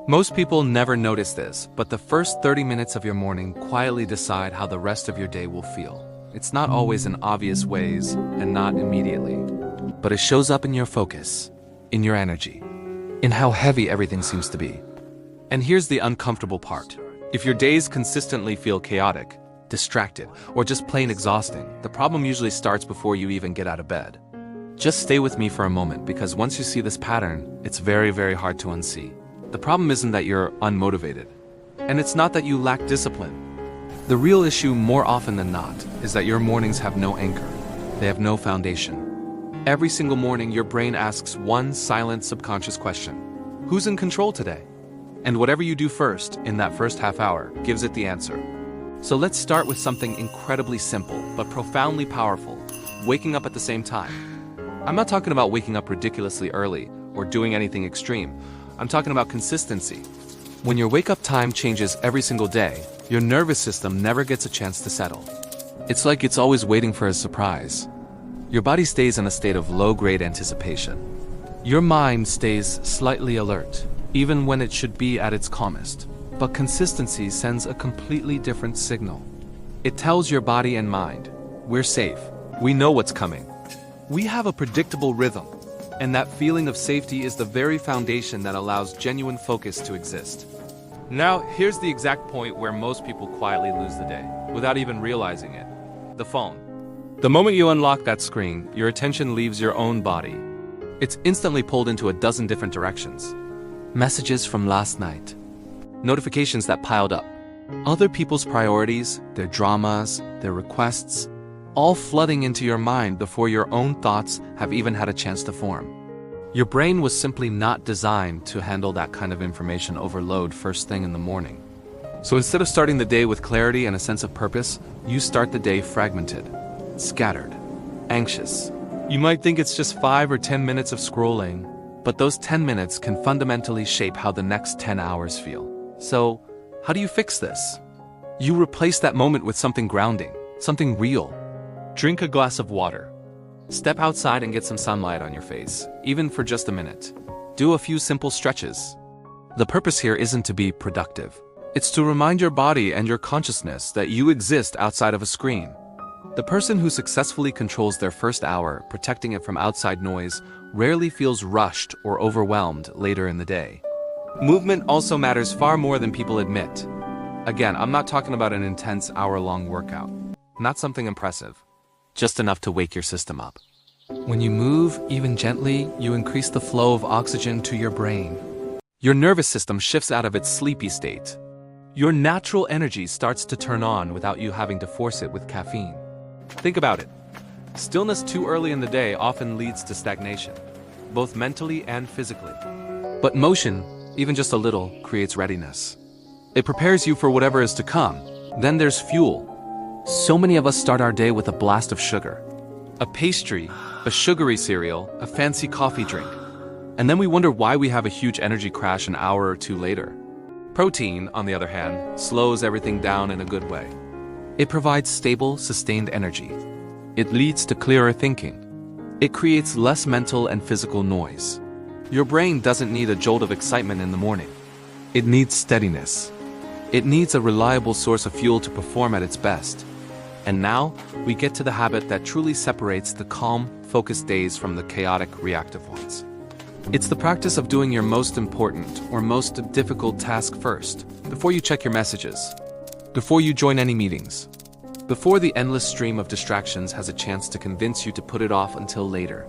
Most people never notice this, but the first 30 minutes of your morning quietly decide how the rest of your day will feel. It's not always in obvious ways, and not immediately. But it shows up in your focus, in your energy, in how heavy everything seems to be. And here's the uncomfortable part. If your days consistently feel chaotic, distracted, or just plain exhausting, the problem usually starts before you even get out of bed. Just stay with me for a moment, because once you see this pattern, it's very, very hard to unsee. The problem isn't that you're unmotivated, and it's not that you lack discipline. The real issue, more often than not, is that your mornings have no anchor. They have no foundation. Every single morning, your brain asks one silent subconscious question: who's in control today? And whatever you do first, in that first half hour, gives it the answer. So let's start with something incredibly simple, but profoundly powerful: waking up at the same time. I'm not talking about waking up ridiculously early or doing anything extreme. I'm talking about consistency. When your wake-up time changes every single day, your nervous system never gets a chance to settle. It's like it's always waiting for a surprise. Your body stays in a state of low-grade anticipation. Your mind stays slightly alert, even when it should be at its calmest. But consistency sends a completely different signal. It tells your body and mind, we're safe, we know what's coming. We have a predictable rhythm. And that feeling of safety is the very foundation that allows genuine focus to exist. Now, here's the exact point where most people quietly lose the day, without even realizing it. The phone. The moment you unlock that screen, your attention leaves your own body. It's instantly pulled into a dozen different directions. Messages from last night. Notifications that piled up. Other people's priorities, their dramas, their requests, all flooding into your mind before your own thoughts have even had a chance to form. Your brain was simply not designed to handle that kind of information overload first thing in the morning. So instead of starting the day with clarity and a sense of purpose, you start the day fragmented, scattered, anxious. You might think it's just 5 or 10 minutes of scrolling, but those 10 minutes can fundamentally shape how the next 10 hours feel. So, how do you fix this? You replace that moment with something grounding, something real. Drink a glass of water. Step outside and get some sunlight on your face, even for just a minute. Do a few simple stretches. The purpose here isn't to be productive. It's to remind your body and your consciousness that you exist outside of a screen. The person who successfully controls their first hour, protecting it from outside noise, rarely feels rushed or overwhelmed later in the day. Movement also matters far more than people admit. Again, I'm not talking about an intense hour-long workout. Not something impressive. Just enough to wake your system up. When you move, even gently, you increase the flow of oxygen to your brain. Your nervous system shifts out of its sleepy state. Your natural energy starts to turn on without you having to force it with caffeine. Think about it. Stillness too early in the day often leads to stagnation, both mentally and physically. But motion, even just a little, creates readiness. It prepares you for whatever is to come. Then there's fuel. So many of us start our day with a blast of sugar. A pastry, a sugary cereal, a fancy coffee drink. And then we wonder why we have a huge energy crash an hour or two later. Protein, on the other hand, slows everything down in a good way. It provides stable, sustained energy. It leads to clearer thinking. It creates less mental and physical noise. Your brain doesn't need a jolt of excitement in the morning. It needs steadiness. It needs a reliable source of fuel to perform at its best. And now, we get to the habit that truly separates the calm, focused days from the chaotic, reactive ones. It's the practice of doing your most important or most difficult task first, before you check your messages, before you join any meetings, before the endless stream of distractions has a chance to convince you to put it off until later.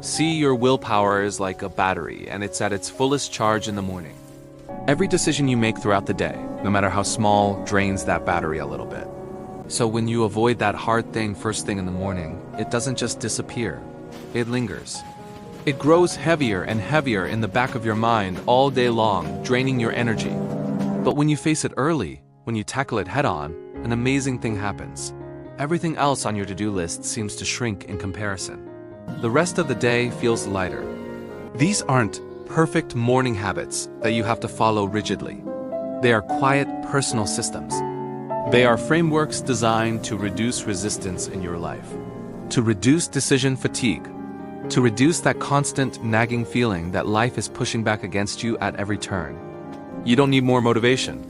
See, your willpower is like a battery, and it's at its fullest charge in the morning. Every decision you make throughout the day, no matter how small, drains that battery a little bit. So when you avoid that hard thing first thing in the morning, it doesn't just disappear, it lingers. It grows heavier and heavier in the back of your mind all day long, draining your energy. But when you face it early, when you tackle it head-on, an amazing thing happens. Everything else on your to-do list seems to shrink in comparison. The rest of the day feels lighter. These aren't perfect morning habits that you have to follow rigidly. They are quiet, personal systems. They are frameworks designed to reduce resistance in your life, to reduce decision fatigue, to reduce that constant nagging feeling that life is pushing back against you at every turn. You don't need more motivation.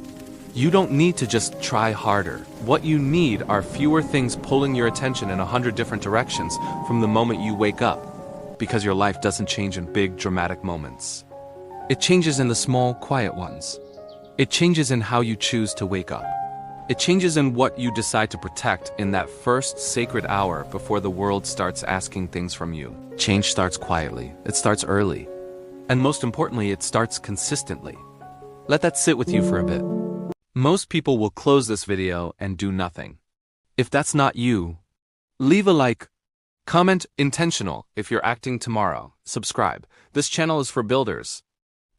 You don't need to just try harder. What you need are fewer things pulling your attention in 100 different directions from the moment you wake up, because your life doesn't change in big, dramatic moments. It changes in the small, quiet ones. It changes in how you choose to wake up. It changes in what you decide to protect in that first sacred hour before the world starts asking things from you. Change starts quietly. It starts early. And most importantly, it starts consistently. Let that sit with you for a bit. Most people will close this video and do nothing. If that's not you, leave a like, comment intentional if you're acting tomorrow, subscribe. This channel is for builders.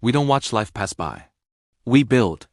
We don't watch life pass by. We build.